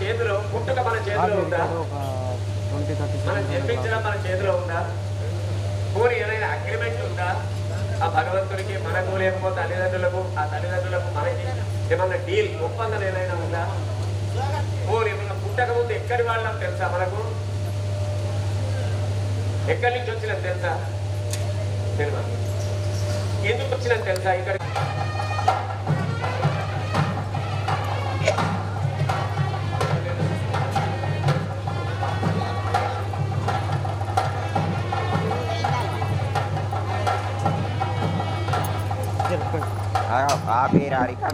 చేతిలో పుట్టుక మన చేతిలో ఉందా? మనం జన్మించడం మన చేతిలో ఉందా? పోనీ ఏదైనా అగ్రిమెంట్ ఉందా ఆ భగవంతుడికి మనకు, లేకపోతే తల్లిదండ్రులకు, ఆ తల్లిదండ్రులకు మనకి ఏమన్నా డీల్, ఒప్పందం ఏదైనా ఉందా? పోనీ ఏమన్నా పుట్టక ముందు ఎక్కడి వాళ్ళం తెలుసా? మనకు ఎక్కడి నుంచి వచ్చినాం తెలుసా? తెలియదు. ఎందుకు వచ్చినాం తెలుసా? ఇక్కడ आप ही रारी का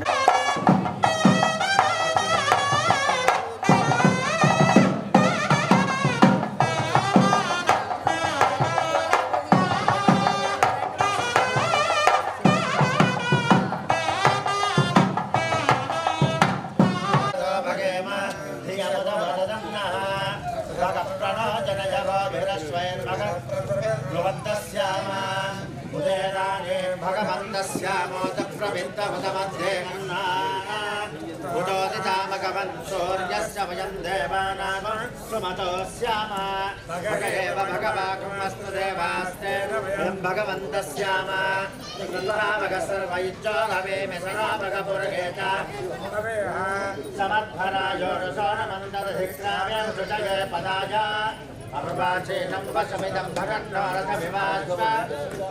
అపవాచేనం వశమిదం భగన్నోరథమివాస్వ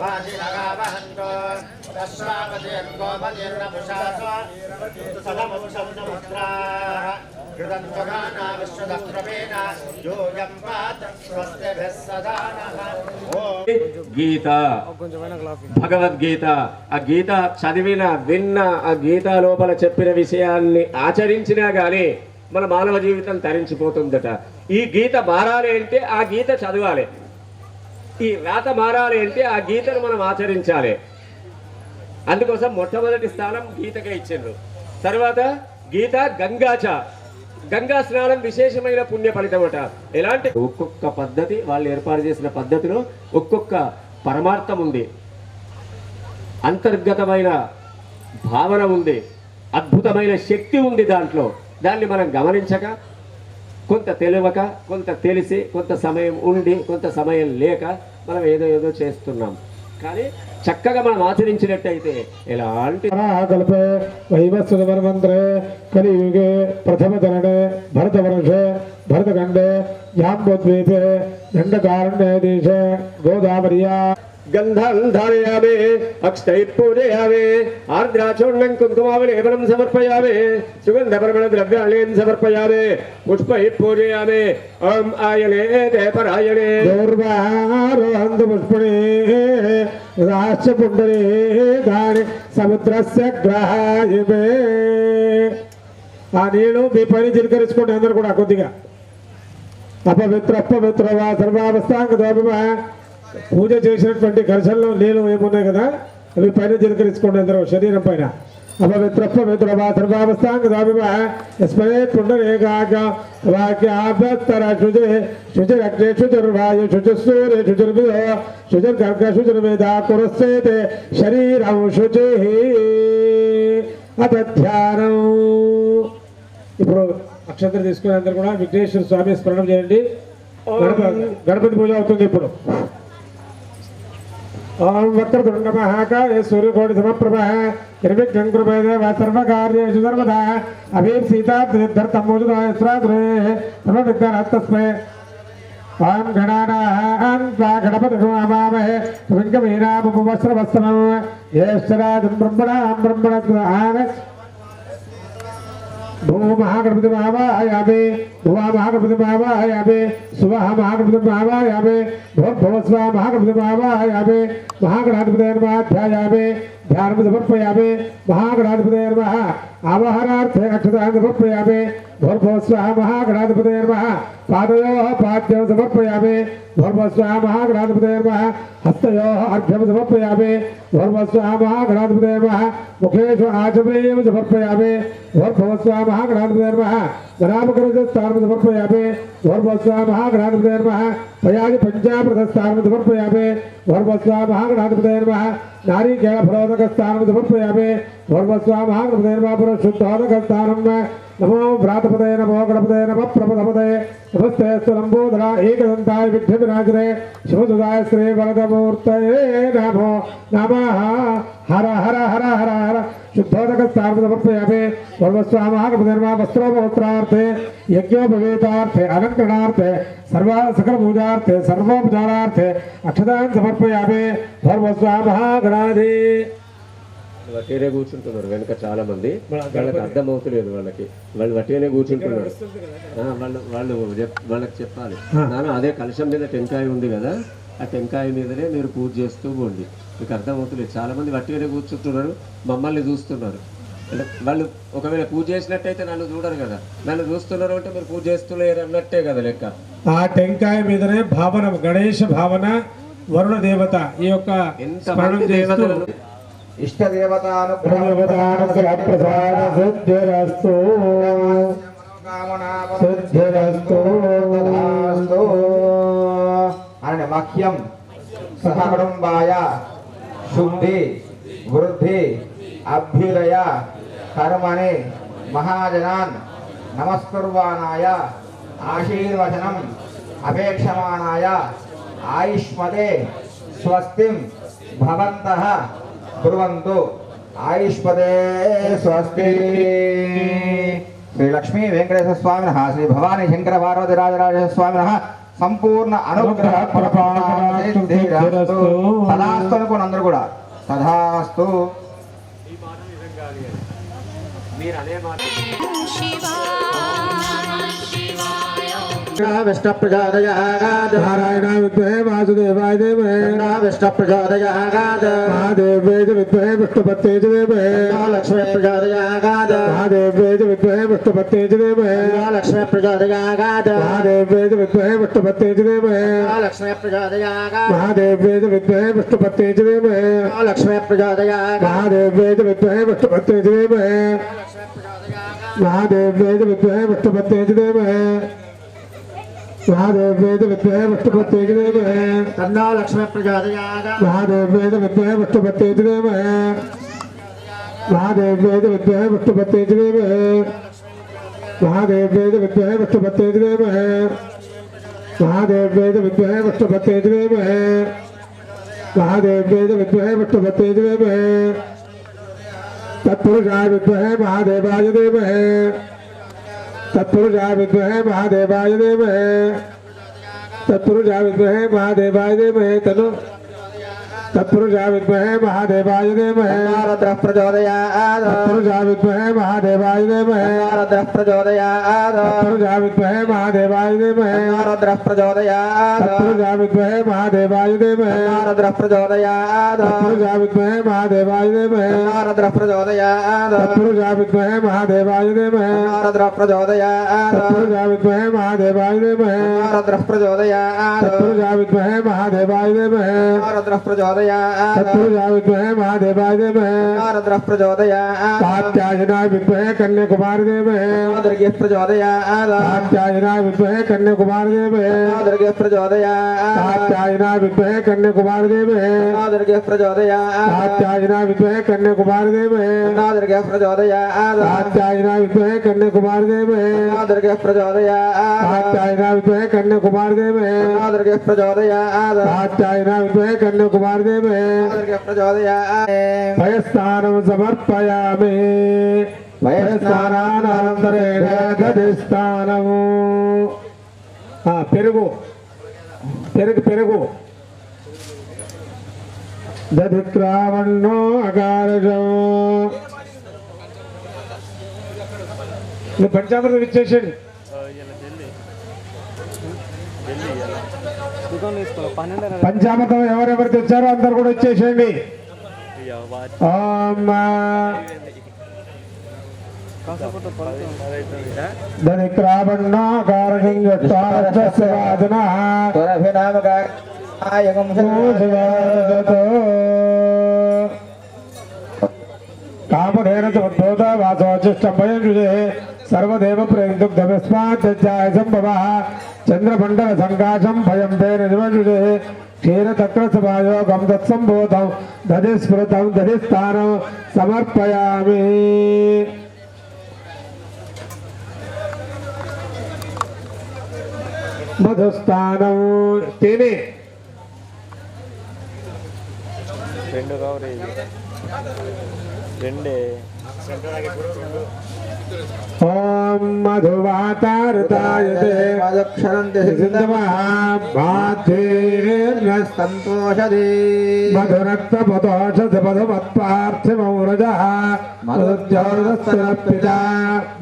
వాజినగావహంతో తస్మావతిర్గోపతిర్నపుషాస్వ సదముషందముద్రాః కృతం త్వగానా విశ్వదక్రమేణ యోయం పాత స్వస్తిభిः సదా నః. గీత, భగవద్గీత. ఆ గీత చదివిన, విన్న, ఆ గీత లోపల చెప్పిన విషయాన్ని ఆచరించినా గానీ మన మానవ జీవితం తరించిపోతుందట. ఈ గీత మారాలి అంటే ఆ గీత చదవాలి, ఈ రాత మారాలి అంటే ఆ గీతను మనం ఆచరించాలి. అందుకోసం మొట్టమొదటి స్థానం గీతకే ఇచ్చిండ్రు. తర్వాత గీత గంగాచ, గంగా స్నానం విశేషమైన పుణ్య ఫలితం అట. ఎలాంటి ఒక్కొక్క పద్ధతి, వాళ్ళు ఏర్పాటు చేసిన పద్ధతిలో ఒక్కొక్క పరమార్థం ఉంది, అంతర్గతమైన భావన ఉంది, అద్భుతమైన శక్తి ఉంది దాంట్లో. దాన్ని మనం గమనించక, కొంత తెలియక, కొంత తెలిసి, కొంత సమయం ఉండి, కొంత సమయం లేక మనం ఏదో ఏదో చేస్తున్నాం. కానీ చక్కగా మనం ఆచరించినట్టయితే ఎలాంటి కల్పే వైవస్వతమంత్రే కలియుగే ప్రథమ జననే భరతవర్షే భరతఖండే జాంబోద్వీపే దండకారణ్య దేశే గోదావరియా గంధం ధారయామే, అక్షతై పూజయామే, ఆర్ద్రాచూర్ణం కుంకుమావలేపనం సమర్పయామే, సుగంధపరమణ ద్రవ్యాణీన్ సమర్పయామే, పుష్పై పూజయామే. ఓం ఆయనే తే పరాయణే దౌర్వారోహంతు పుష్పణే రాశ్చ పుండరే దాని సముద్రస్య గ్రహాయమే. ఆ నీళ్ళు మీ పని చిలకరించుకోండి అందరు కూడా కొద్దిగా. అపవిత్ర వా సర్వావస్థాంగ దోపమ. పూజ చేసినటువంటి కలశంలో నీళ్ళు ఏమున్నాయి కదా, అవి పైన చిలకరించుకోండి అందరూ శరీరం పైన. అపవిత్ర వా సర్వావస్థాంగ దోపమ యస్మయేత్ పుండరేకాగ్ర వాక్యాభ్యస్తర శుచి శుచిరగ్నే శుచిర్వాయు శుచిసూర్య శుచిర్విదో శుచిర్గర్గ శుచిర్వేద కురస్సేతే శరీరం శుచి అత ధ్యానం. ఇప్పుడు అక్షంతలు తీసుకుని అందరూ కూడా విఘ్నేశ్వర స్వామి స్మరణం చేయండి. గణపతి పూజ అవుతుంది ఇప్పుడు. ఓం వక్రతుండ మహాకాయ సూర్యకోటి సమప్రభ నిర్విఘ్నం కురు దేవ సర్వకార్యేషు సర్వదా అభీప్సీతార్థమోజుదాయస్రాద్రే సర్వవిఘ్నహస్తస్మై. ఓం గణానాం త్వా గణపతిం హవామహే కవిం కవీనాముపమస్రవస్తమం జ్యేష్ఠరాజం బ్రహ్మణాం బ్రహ్మణస్పదాన भूम महागणपति महावायामे भुवा महागणपति महावायामे सुवह महागणपति महावायामे भूर्भुवस्व महागणपति महावायामे महागणाधिपतये नमः ध्यायामे ध्यानं समर्पयामे महागणाधिपतये नमः आवाहनार्थे अक्षतान् समर्पयामे भूर्भुवस्व महागणाधिपतये नमः पादयोः पाद्यं समर्पयामे भूर्भुवस्व महागणाधिपतये नमः हस्तयोः अर्घ्यं समर्पयामे भूर्भुवस्व महागणाधिपतये नमः मुखेषु आचमनीयं समर्पयामे भूर्भुवस्व महागणाधिपतये नमः गणामकरस्थानं समर्पयामि भूर्भुवस्वाहा गणाधिपतये नमः पयादि पंचामृतस्थानं समर्पयामि भूर्भुवस्वाहा गणाधिपतये नमः नारिकेलफलोदकस्थानं समर्पयामि भूर्भुवस्वाहा गणपतये नमः पुरुषोत्तोदकस्थानं नमो व्रातपतये नमो गणपतये नमः प्रपदपतये नमस्ते लंबोदरा एकदन्ताय विघ्नविनाशने शिवसुधाय श्री वरदमूर्तये नमो नमः हर हर हर हर हर शुद्धोदकस्थानं समर्पयामि भूर्भुवस्वाहा गणपतये नमः वस्त्रोपवस्त्रार्थे यज्ञोपवीतार्थे अलङ्करणार्थे सकलपूजार्थे सर्वोपचारार्थे अक्षतान् समर्पयामि भूर्भुवस्वाहा गणाधि వట్టిగానే కూర్చుంటున్నారు వెనక చాలా మంది వాళ్ళకి అర్థం అవుతలేదు వాళ్ళు వట్టిగానే కూర్చుంటున్నారు వాళ్ళకి చెప్పాలి నాన్న అదే కలశం మీద టెంకాయ ఉంది కదా ఆ టెంకాయ మీదనే మీరు పూజ చేస్తూ పోండి మీకు అర్థం అవుతలేదు చాలా మంది వట్టిగానే కూర్చుంటున్నారు మమ్మల్ని చూస్తున్నారు అంటే వాళ్ళు ఒకవేళ పూజ చేసినట్టయితే నన్ను చూడరు కదా నన్ను చూస్తున్నారు అంటే మీరు పూజ చేస్తులేరు అన్నట్టే కదా లెక్క ఆ టెంకాయ మీదనే భావన గణేష భావన వరుణ దేవత ఈ యొక్క ఎంత దేవతలు ఇష్టదేవతానుగ్రహప్రసాదసిద్ధిరస్తు సిద్ధిరస్తు అని మహ్యం సహకుటుంబాయ శుద్ధి వృద్ధి అభ్యుదయ కర్మణి మహాజనాన్ నమస్కుర్వాణాయ ఆశీర్వచనం అపేక్షమాణాయ ఆయుష్మతే స్వస్తిం భవంతః కుర్వంతు ఆయుష్పదే స్వస్తి. శ్రీ లక్ష్మీ వెంకటేశ్వర స్వామినః శ్రీ భవానీ శంకర పార్వతి రాజరాజేశ్వర స్వామినః సంపూర్ణ అనుగ్రహ తదాస్తు అనుకోండి అందరూ కూడా తదాస్తు. మీరు అనే మాట नारायण विद्महे वासुदेवाय धीमहि महादेव विद्महे विष्णुपत्ये च धीमहि लक्ष्मी प्रचोदयात् महादेव विद्महे विष्णुपत्ये च धीमहि लक्ष्मी प्रचोदयात् महादेव विद्महे विष्णुपत्ये च धीमहि लक्ष्मी प्रचोदयात् महादेव विद्महे विष्णुपत्ये च धीमहि लक्ष्मी प्रचोदयात् महादेव विद्महे विष्णुपत्ये च धीमहि महादेव विद्महे विष्णुपत्ये च धीमहि महादेव विद्महे विष्णुपत्ये च धीमहि तन्नो लक्ष्मी प्रचोदयात् महादेव विद्महे विष्णुपत्ये च धीमहि महादेव विद्महे विष्णुपत्ये च धीमहि महादेव विद्महे विष्णुपत्ये च धीमहि महादेव विद्महे विष्णुपत्ये च धीमहि महादेव विद्महे विष्णुपत्ये च धीमहि तत्पुरुषाय विद्महे महादेवाय धीमहि तत्पुरुषाय विद्महे महादेवाय धीमहि तत्पुरुषाय विद्महे महादेवाय धीमहि तनु तत्पुरुषाय विद्महे महादेवाय धीमहि रुद्रः प्रचोदयात् तत्पुरुषाय विद्महे महादेवाय धीमहि रुद्रः प्रचोदयात् तत्पुरुषाय विद्महे महादेवाय धीमहि रुद्रः प्रचोदयात् तत्पुरुषाय विद्महे महादेवाय धीमहि रुद्रः प्रचोदयात् तत्पुरुषाय विद्महे महादेवाय धीमहि रुद्रः प्रचोदयात् तत्पुरुषाय विद्महे महादेवाय धीमहि रुद्रः प्रचोदयात् तत्पुरुषाय विद्महे महादेवाय धीमहि रुद्रः प्रचोदयात् तत्पुरुषाय विद्महे महादेवाय धीमहि रुद्रः प्रचोदयात् तत्पुरुषाय विद्महे महादेवाय धीमहि रुद्रः प्रचोदयात् कात्यायनाय विद्महे कन्याकुमारी धीमहि दुर्गे प्रचोदयात् कात्यायनाय विद्महे कन्याकुमारी धीमहि दुर्गे प्रचोदयात् कात्यायनाय विद्महे कन्याकुमारी धीमहि दुर्गे प्रचोदयात् कात्यायनाय विद्महे कन्याकुमारी धीमहि दुर्गे प्रचोदयात् कात्यायनाय विद्महे कन्याकुमारी धीमहि दुर्गे प्रचोदयात् कात्यायनाय विद्महे कन्याकुमारी धीमहि दुर्गे प्रचोदयात् कात्यायनाय विद्महे कन्याकुमारी धीमहि दुर्गे प्रचोदयात् भयस्थानं समर्पयामि भयस्थानानन्तरेण गदिस्थानम् పెరుగు పెరుగు పెరుగు దధిక్రావణో అకారజం పంచామృతం ఇచ్చేసేయండి పంచామృతం ఎవరెవరు తెచ్చారో అందరు కూడా ఇచ్చేసేయండి దధిక్రావణో అకారజం కామధేన వాసోచిష్టం सर्वदेव प्रेन्दुग्धविस्माच्चाय सम्भवः चन्द्रमण्डलसङ्काशं भयं ते निर्वजुषे क्षीरचक्रसभायोगं तत्सम्भूतं दधिस्फुरतं दधिस्थानं समर्पयामि मधुस्थानं तेने రెండు కవర్ రెండే ओम मधुवातारतायते మదక్షరంతి संतोषदे मधुरक्तपतोषधमधुमत्पार्थिवौरजः मधुद्योतस्तनपिता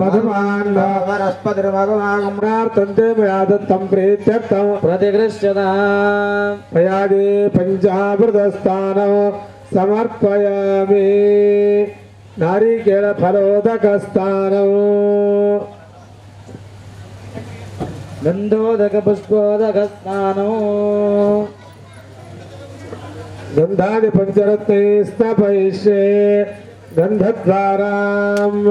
मधुमान्वरस्पतिर्मगमागम्रार्तन्ते मया दत्तं प्रीत्यर्थं प्रतिगृह्यता प्रयादे पञ्चामृतस्थानं समर्पयामि नारिकेल फलोदकस्थानं गन्धोदक पुष्पोदकस्नानो गन्धानि पञ्चरत्ने स्थापयिष्ये गन्धद्वाराम्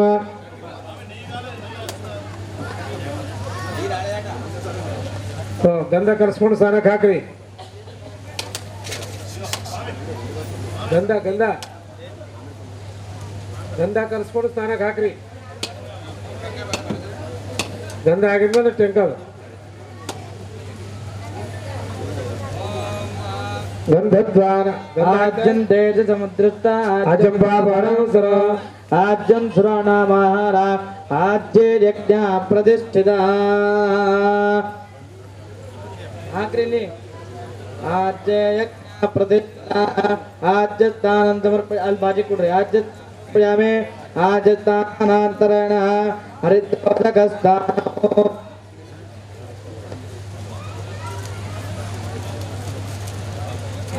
गंधा करस्पोंड सारा खाकरी गंधा गंधा गंधा करस्पोंड सारा खाकरी गंधा आगे में टेंकर गंधद्वार आज्यं तेज समुद्रस्ता आजं बाबरं सर आज्यं सुराणामहारा आज्ये यज्ञ प्रतिष्ठिता आक्रिली आज्ये यज्ञ प्रतिष्ठिता आज्य स्थानं समर्पय अलबाजी कुड्रे आज्य प्रयामे आज्य स्थानान्तरेण हरिद्रोदकस्थानो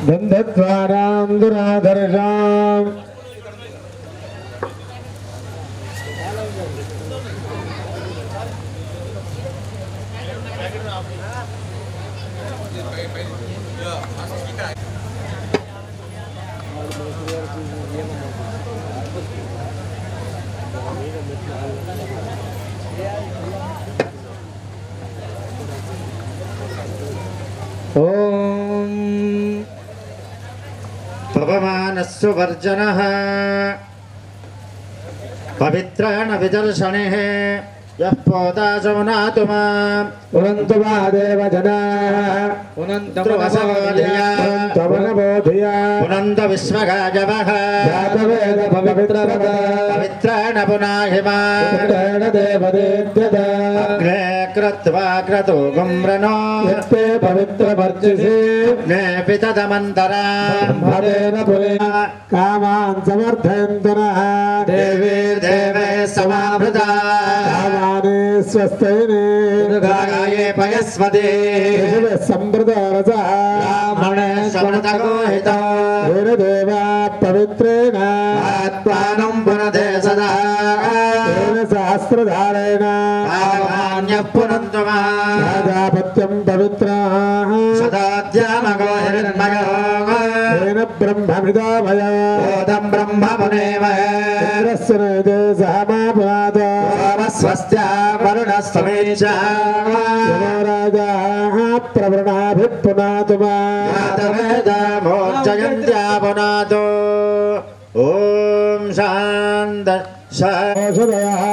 गंधद्वारां दुराधर्षाम् ओम पवमानस्सु वर्जनः पवित्राण विदर्शनेः यः पोतासमुनातु माम् पुनन्तु वा देव जनाः पुनन्तवसोधिया तवनबोधिया पुनन्त विश्वगाजवः जातवेद पवित्रवद पवित्राण पुनाहि माम् पुत्रेण देवदेत्यत अग्रे कृत्वा क्रतु गुम्रनो यत्ते पवित्रवर्चिषि नेऽपि तदमन्तरा ब्रह्मणेन पुनः कामान् समर्थयन्तु नः देवे समावृता कामानि स्वस्तैने गाये पयस्वते सम्प्रदारसः ब्राह्मणे स्वनतगोहितो हेन देवा पवित्रेण आत्मानं पुनते सदा तेन सहस्रधारेण पावमान्यः पुनन्तु माम् राजापत्यं पवित्राः सदाद्यामगो हिरण्मयो तेन ब्रह्ममिदाभय बोधं ब्रह्म पुनेमहे इन्द्रस्य नैते सह मा पुनाद स्वस्त्या वरुणस्तमेच्छा यमो राजाः प्रवृणाभिः पुनातु मा मोर्जयन्त्या पुनातो ॐ शान्त औषधयः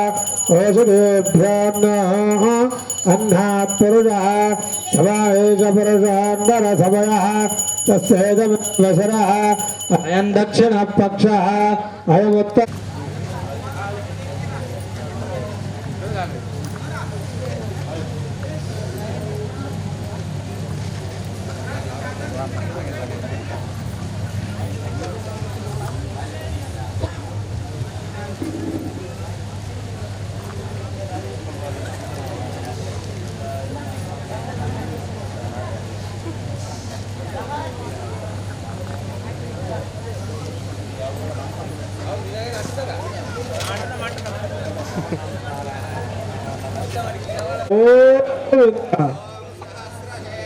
औषधेभ्योऽन्नः अह्नात् पुरुषः सवा एष पुरुषान्नरसमयः तस्येदमवसरः अयं दक्षिणः पक्षः अयमुत्तर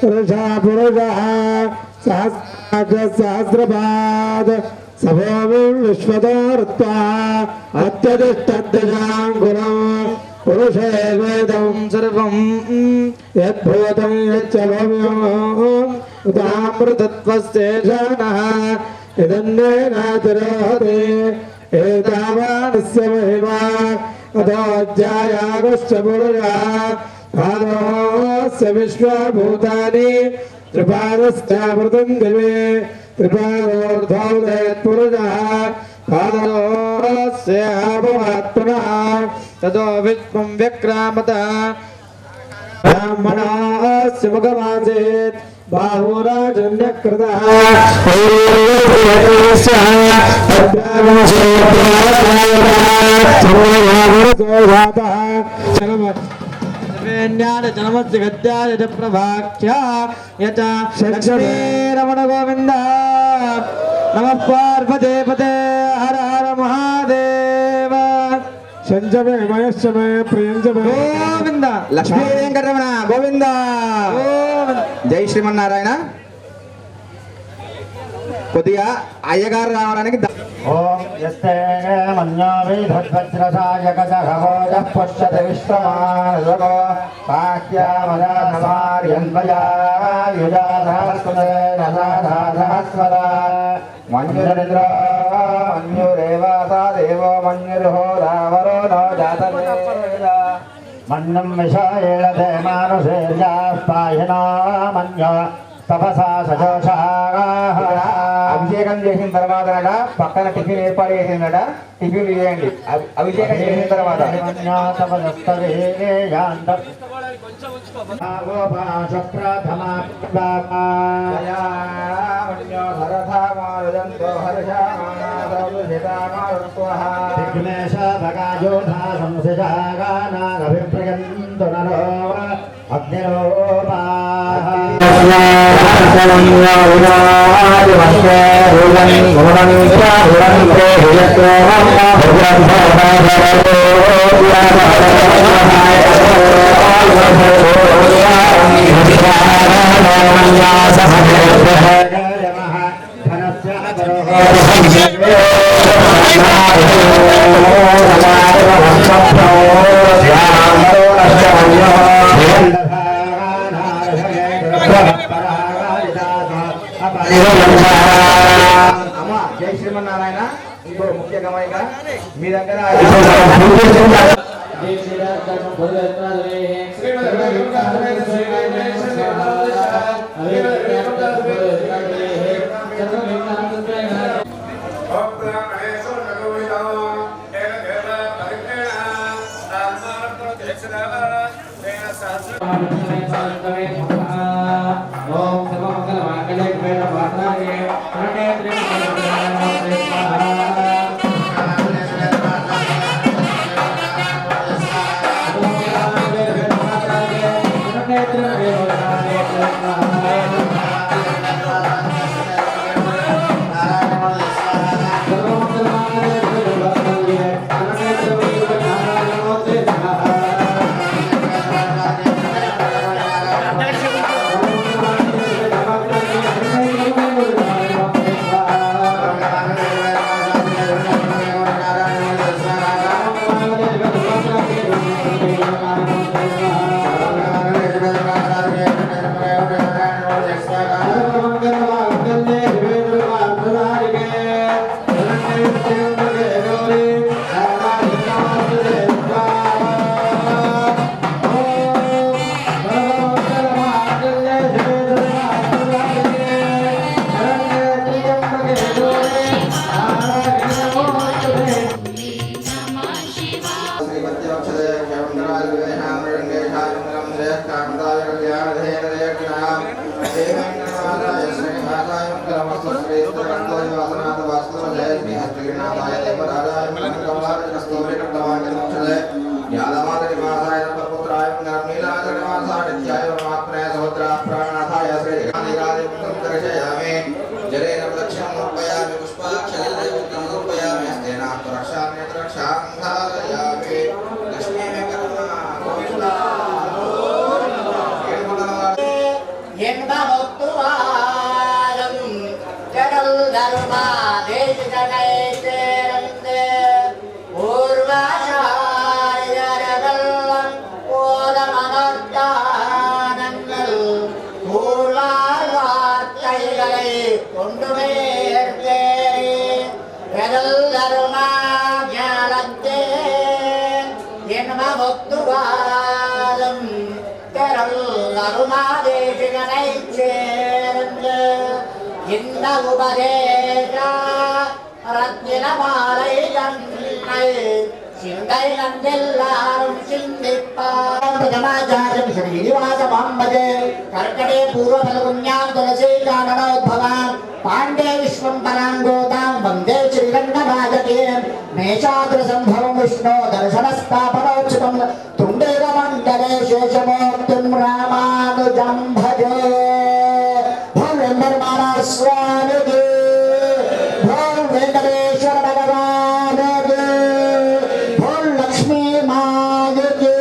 पुरुषः पुरुषः सहस्रपाद सभोमिं विश्वतो ऋत्वा अत्यतिष्ठद्दशाङ्कुरम् పురుషే వేదం సర్వం యద్భూతం యచ్చ భవ్యం ఉదామృతత్వస్యేషానః ఇదన్నేనాతిరోహతే ఏతావానస్య మహిమా అథోऽధ్యాయాగశ్చ పురుషः పాదోऽస్య విశ్వభూతాని త్రిపాదశ్చామృతం దివే త్రిపాదోర్ధ్వోదయత్పురుషः పాదోऽస్యాపమాత్మనः ततो विश्वं व्यक्रामत ब्राह्मणास्य मुखमासीत् बाहुराजन्यकृतः जन्मस्य गद्याय च प्रभाख्या यथा लक्ष्मीरमण गोविन्द नमः पार्वतीपते हर हर महादेव संजमे मयश्चमे प्रियंजमे गोविंद లక్ష్మీ వెంకటరమణ గోవింద జై శ్రీమన్నారాయణ. కొద్దిగా అయ్యగారు రావడానికి ఓం యస్తే మన్యో విధద్వజ్రసాయకజహవోజ పుష్యతి విశ్వమానసగో పాక్యామరాన్వయాయుజాసహస్వదేనసాధాసహస్వదా మన్యురేంద్ర మన్యురేవాసా దేవో మన్యుర్హోరావరో నో జాతవేద మన్నం విషయేళతే మానుషేర్యాః పాయనో మన్యో తపసా సజోషా. అభిషేకం చేసిన తర్వాత పక్కన టిఫిన్ ఏర్పాటు చేసిందట, టిఫిన్ చేయండి. అభిషేకం చేసిన తర్వాత విఘ్నేశ భగాయోధా సంశయాగానాభిప్రయంతు నరో అగ్నిరోపా జై శ్రీమన్నారాయణ. ఇంకో ముఖ్య గమనిక, మీ దగ్గర పూర్వాచార్య கூர்வார்த்தைகளை கொண்டு மேற்கே ஞானத்தே என்ன முத்துவாலும் தெரல் அருமாதேசிகனை சேர்ந்து இந்த உபதேச ரத்தின மாலை தன்னை சிந்தை நந்தெல்லாரும் சிந்திப்பாஜாஜம் ஸ்ரீனிவாசமாம்பதே கர்க்கடே பூர்வபலகுண்யாம் துளசி காரணோத்பவாம் பாண்டே விஸ்வம் பராங்கோதாம் வந்தே ஸ்ரீகண்டராஜகே மேஷாద్రసంభవం విష్ణో దర్శనస్థాపనోచితం తుండేర మండలే శేషమూర్తిం రామానుజం భజే భవేంద్రమాన స్వామికి భోం వెంకటేశ్వర భగవానికి భోం లక్ష్మీ మాయకి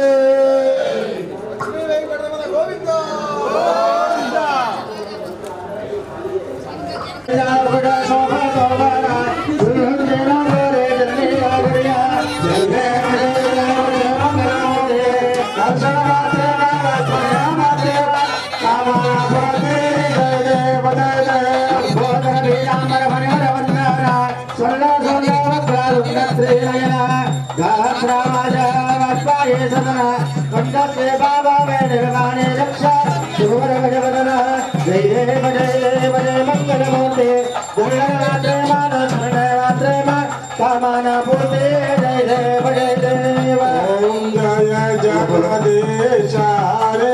जगदीशारे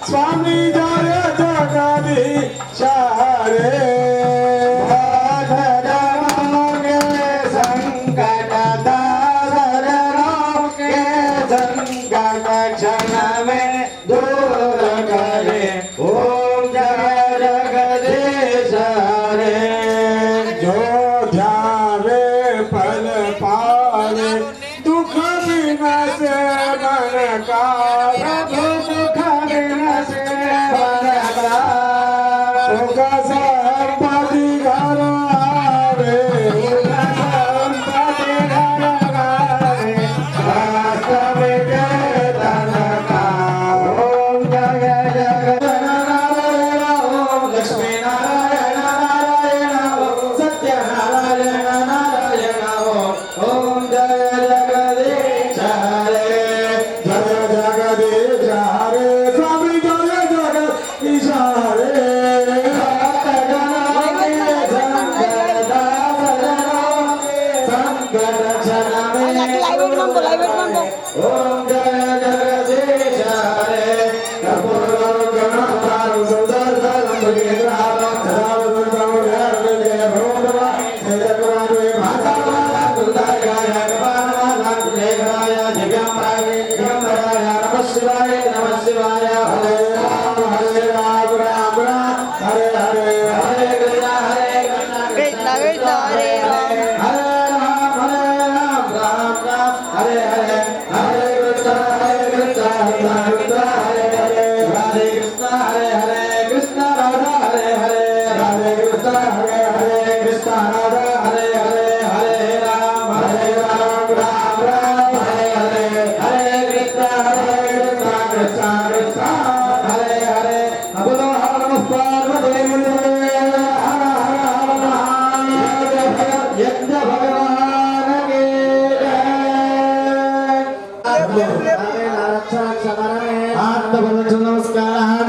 स्वामी जय जगदीशारे संकट क्षण में दूर करे ओम जय जगदीशारे जो ध्यावे फल पावे दुख बिना से मन का प्रभु दुख बिना से मन का सुख संपत्ति घर आवे सुख संपत्ति घर आवे वास्तव तन का ओम जय जगन्नारायण ओम लक्ष्मी नारायण नारायण ओम सत्य नारायण नारायण ओम जय जगदीशारे जय जगदीशारे स्वामी जय जगदीशारे संकट क्षण में ओम जय जगदीशारे कर्पूरं गणपतिं सुदर्शनं भगीरथं सदावदनं जय भगवान् जगन्नाथे माता दुर्गाय नमः जयराय दिव्याम्बराय दिगंबराय नमः शिवाय हरे राम राम राम हरे हरे हरे कृष्ण कृष्ण हरे राम राम राम हरे हरे हरे कृष्ण हरे हरे राधे कृष्ण हरे कृष्ण राधा हरे हरे राधे कृष्ण हरे कृष्ण राधा हरे हरे हरे राम राम राम हरे हरे हरे कृष्ण कृष्ण कृष्ण हरे हरे बोलो हर नमः पार्वती हर हर महादेव यज्ञ भगवान के नमस्कार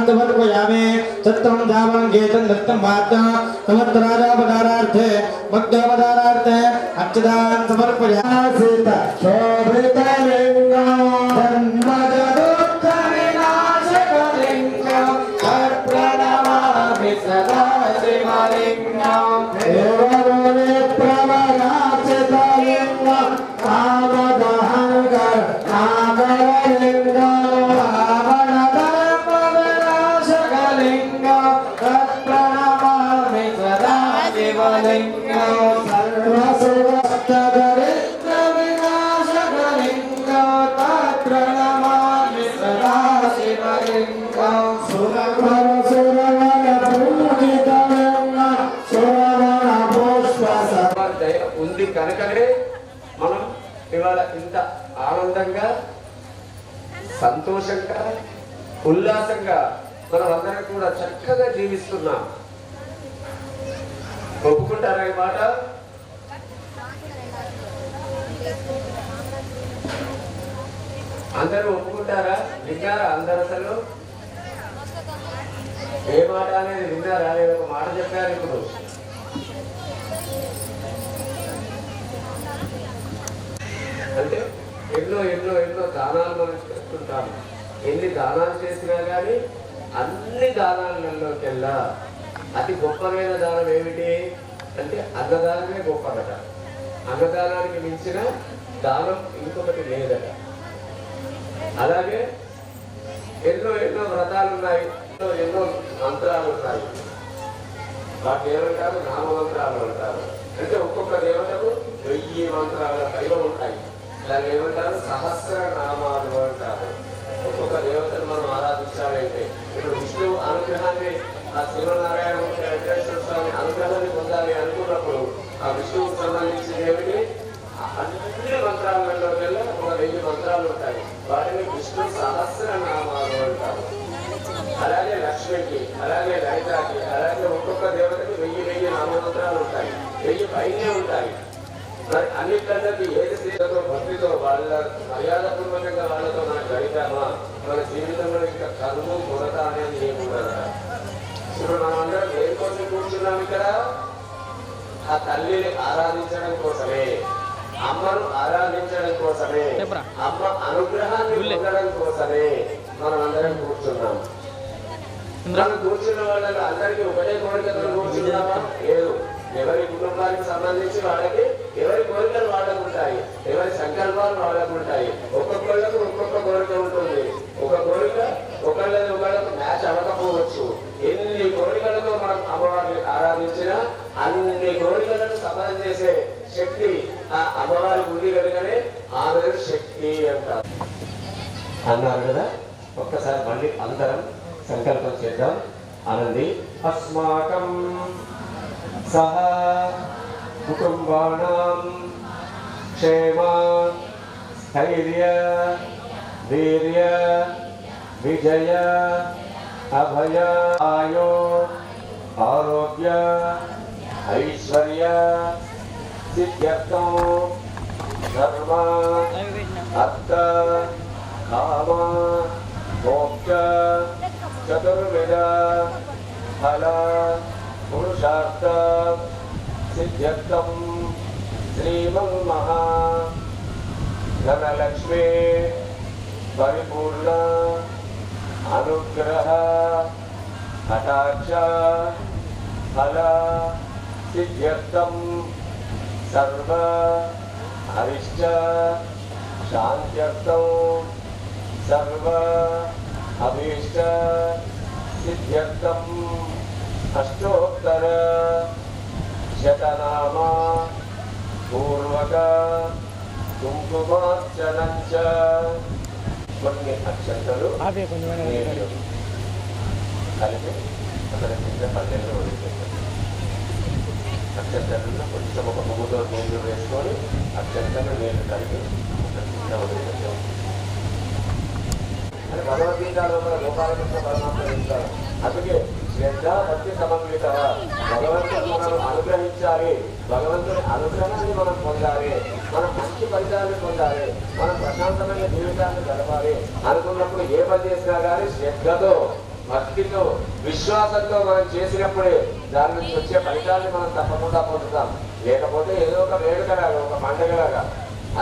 सत्यम जामं गेतन दत्तम वार्ता समर्थराजापदारार्थे भक्तपदारार्थे अक्षदान समर्पयामि सीता शोभितलिंगं जन्मजदुःखविनाशकलिंगं तत्प्रणमामि सदा शिवलिंगं देवलोकप्रवराचितलिंगं कामदहङ्कर नागरलिंगं रावणदर्पविनाशकलिंगं तत्प्रणमामि सदा शिवलिंगं सर्वसुरस्तदरिद्रविनाशकलिंगं तत्प्रणमामि सदा शिवलिंगं सुरवरपूजितलिंगं सुरवरपुष्पसर దయ ఉంది కనుకనే మనం ఇవాళ ఇంత ఆనందంగా సంతోషంగా ఉల్లాసంగా మనం అందరం కూడా చక్కగా జీవిస్తున్నాం. ఒప్పుకుంటారా ఈ మాట? అందరూ ఒప్పుకుంటారా? విన్నారా అందరు? అసలు ఏ మాట అనేది విన్నారా? నేను ఒక మాట చెప్పాను ఇప్పుడు. అంటే ఎన్నో ఎన్నో ఎన్నో దానాలు మనం చేస్తుంటాము. ఎన్ని దానాలు చేసినా కానీ అన్ని దానాలలోకెల్లా అతి గొప్పమైన దానం ఏమిటి అంటే అన్నదానమే గొప్పదట. అన్నదానానికి మించిన దానం ఇంకొకటి లేదట. అలాగే ఎన్నో ఎన్నో వ్రతాలు ఉన్నాయి, ఎన్నో మంత్రాలు ఉన్నాయి. వాటి ఏమంటారు? నామమంత్రాలు అంటారు. అంటే ఒక్కొక్క దేవతకు 1000 మంత్రాల పైన ఉంటాయి. దాన్ని ఏమంటారు? సహస్ర నామాలు అంటారు. ఒక్కొక్క దేవతను మనం ఆరాధించాలంటే ఇప్పుడు విష్ణువు అనుగ్రహాన్ని, ఆ శ్రీమన్నారాయణ వెంకటేశ్వర స్వామి అనుగ్రహాన్ని పొందాలి అనుకున్నప్పుడు ఆ విష్ణువుకు సంబంధించిన ఏమిటి? అన్ని మంత్రాలలోకెల్లా ఒక 1000 మంత్రాలు ఉంటాయి. వాటిని విష్ణు సహస్ర నామాలు అంటారు. అలాగే లక్ష్మికి, అలాగే లలితకి, అలాగే ఒక్కొక్క దేవతకి 1000 నామమంత్రాలు ఉంటాయి. 1000 పైనే ఉంటాయి. మరి అన్నిటికీ ఏది శ్రీతో భక్తితో వాళ్ళ మర్యాదపూర్వకంగా వాళ్ళతో మనం గడిపామా మన జీవితంలో ఇంకా కరువు కొరత అనేది ఏముండదు. ఇప్పుడు మనం అందరం దేనికోసం కూర్చున్నాం ఇక్కడ? ఆ తల్లిని ఆరాధించడం కోసమే, అమ్మను ఆరాధించడం కోసమే, అమ్మ అనుగ్రహాన్ని పొందడం కోసమే మనం అందరం కూర్చున్నాం. మనం కూర్చున్న వాళ్ళలో అందరికీ ఒకటే కోరికతో కూర్చున్నామా? లేదు. ఎవరి కుటుంబానికి సంబంధించి వాళ్ళకి ఎవరి కోరికలు వాళ్ళకు ఉంటాయి, ఎవరి సంకల్పాలు వాళ్ళకు ఉంటాయి. ఒక్కొక్కళ్ళకు ఒక్కొక్క కోరిక ఉంటుంది. ఒక కోరిక ఒకళ్ళని ఒకళ్ళకు మ్యాచ్ అవ్వకపోవచ్చు. ఎన్ని కోరికలతో మనం అమ్మవారిని ఆరాధించినా అన్ని కోరికలను సఫలం చేసే శక్తి ఆ అమ్మవారికి ఉంది కనుకనే ఆమె శక్తి అంటారు అన్నారు కదా. ఒక్కసారి మళ్ళీ అందరం సంకల్పం చేద్దాం. అనండి. అస్మాకం సహ కుటుంబానాం క్షేమ స్థైర్య వీర్య విజయ అభయ ఆయో ఆరోగ్య ఐశ్వర్య సిద్ధ్యర్థం ధర్మ అర్థ కామ మోక్ష చతుర్విధ ఫల పురుషార్థ సిద్ధ్యర్థం శ్రీమన్మహా ధనలక్ష్మీ పరిపూర్ణ అనుగ్రహ కటాక్ష ఫల సిద్ధ్యర్థం సర్వ అరిష్ట శాంత్యర్థం సర్వ అభీష్ట సిద్ధ్యర్థం అష్టోత్తర శతనామ పూర్వక కుంకుమార్చనం చ. కొన్ని అక్షంతలు నీళ్లు కలిపి అక్కడ కింద పల్లెల్లో వదిలిపెట్టారు. అక్షంతలలో కొంచెం ఒక ముగ్గుతో నీళ్లు వేసుకొని అక్షంతలు నీళ్లు కలిపి అక్కడ కింద వదిలిపెట్టారు. అని భగవద్గీతలో గోపాలకృష్ణ పరమాత్మ చెప్తారు. అందుకే శ్రద్ధ భక్తి సమన్విత. భగవంతుడు మనం అనుగ్రహించాలి, భగవంతుని అనుగ్రహాన్ని మనం పొందాలి, మనం మంచి ఫలితాన్ని పొందాలి, మనం ప్రశాంతమైన జీవితాన్ని గడపాలి అనుకున్నప్పుడు ఏ పని చేసినా కానీ శ్రద్ధతో, భక్తితో, విశ్వాసంతో మనం చేసినప్పుడే దాని నుంచి వచ్చే ఫలితాన్ని మనం తప్పకుండా పొందుతాం. లేకపోతే ఏదో ఒక వేడుకలాగా, ఒక పండుగలాగా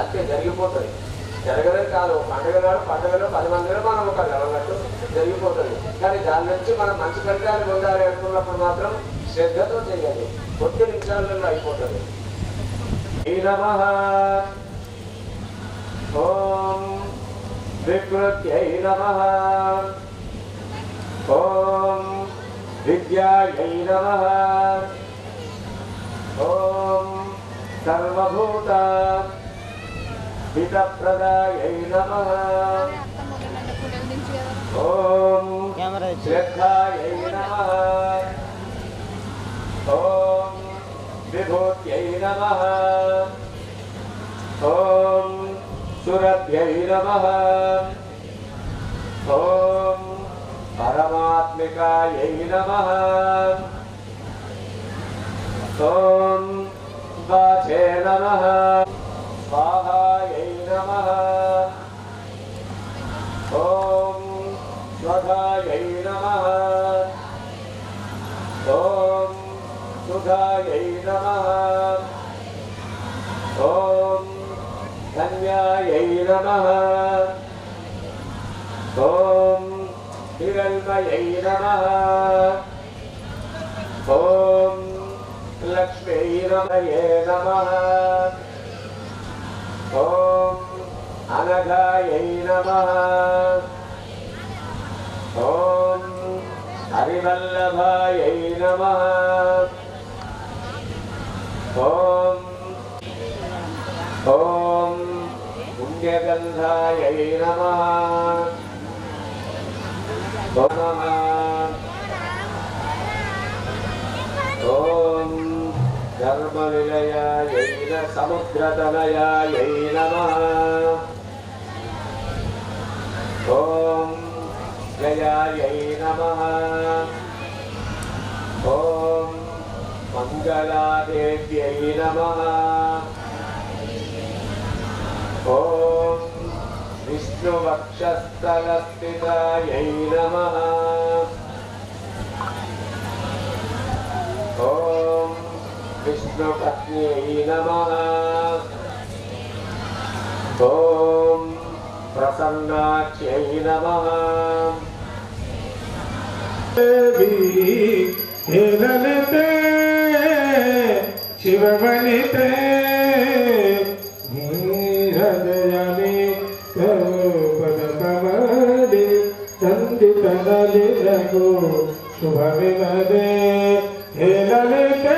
అంతే జరిగిపోతుంది. జరగడం కాదు, పండుగలో 10 మందిలో మనం ఒక అన్నట్టు జరిగిపోతుంది. కానీ దాని నుంచి మనం మంచి ఫలితాన్ని పొందాలి అనుకున్నప్పుడు మాత్రం శ్రద్ధతో చేయాలి. కొద్ది నిమిషాలలో అయిపోతుంది. నమః ఓం వికృత్యై నమః ఓం విద్యాయై నమః ఓం సర్వభూత హితప్రదాయై నమః ఓం శ్రద్ధాయై నమః ఓం విభూత్యై నమః ఓం సురభ్యై నమః ఓం పరమాత్మే चन्द्रिकायै नमः ॐ वाचे नमः स्वाहायै नमः ॐ स्वधायै नमः ॐ सुधायै नमः ॐ धन्यायै नमः ॐ हिरण्मयै नमः ॐ लक्ष्मीरमये नमः ॐ अनघायै नमः ॐ हरिवल्लभायै नमः ॐ पुण्यगन्धायै नमः ॐ धर्मनिलयायै समुद्रतनयायै नमः ॐ जयायै नमः ॐ मङ्गलादेव्यै नमः ॐ विष्णुवक्षस्थलस्थितायै नमः ॐ विष्णुपत्न्यै नमः ॐ प्रसन्नाक्ष्यै नमः ललिते शिववनिते हृदयानि पदकमलि चन्दितनलिरघु शुभविमदे हे ललिते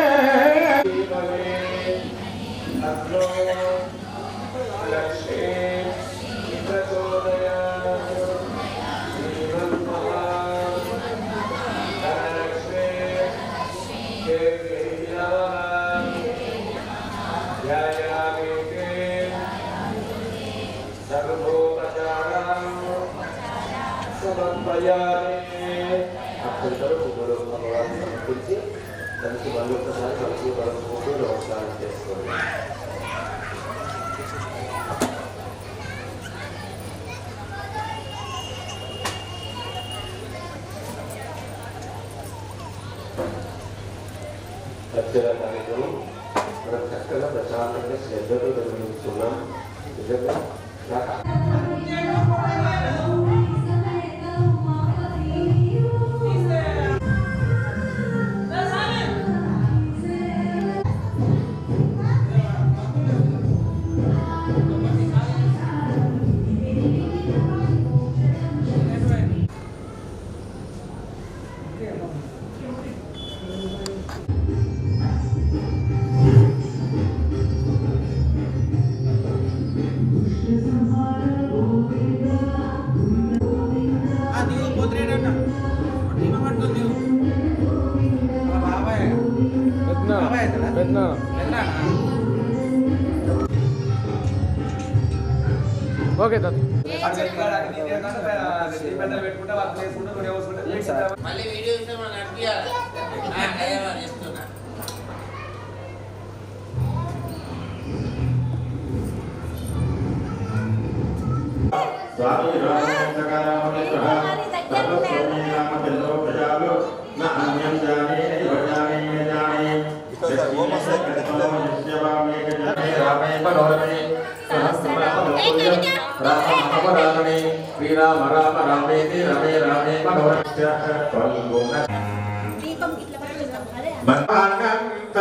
దానికి మళ్ళీ ఒకసారి కలిసి పడుకుంటూ నమస్కారం చేసుకోండి. అక్షర కార్యక్రమం మనం చక్కగా ప్రశాంతంగా శ్రద్ధతో నిర్వహిస్తున్నాం. నిజంగా ఓకే తాత మళ్ళీ వీడియో చూస్తే మనం నడిపియాలి చెప్తున్నా స్వామి రామచంద్రకారామేశ్వర సర్వస్వామి నామకెల్లో ప్రజాలు నా అన్యం జానే భజానే జానే రామే మనోరమే రామరామే శ్రీరామ రామ రామేతి రమే రామే మనోరస్య దీపం ఇట్లా పట్టుకుంటాం అదే భగవంత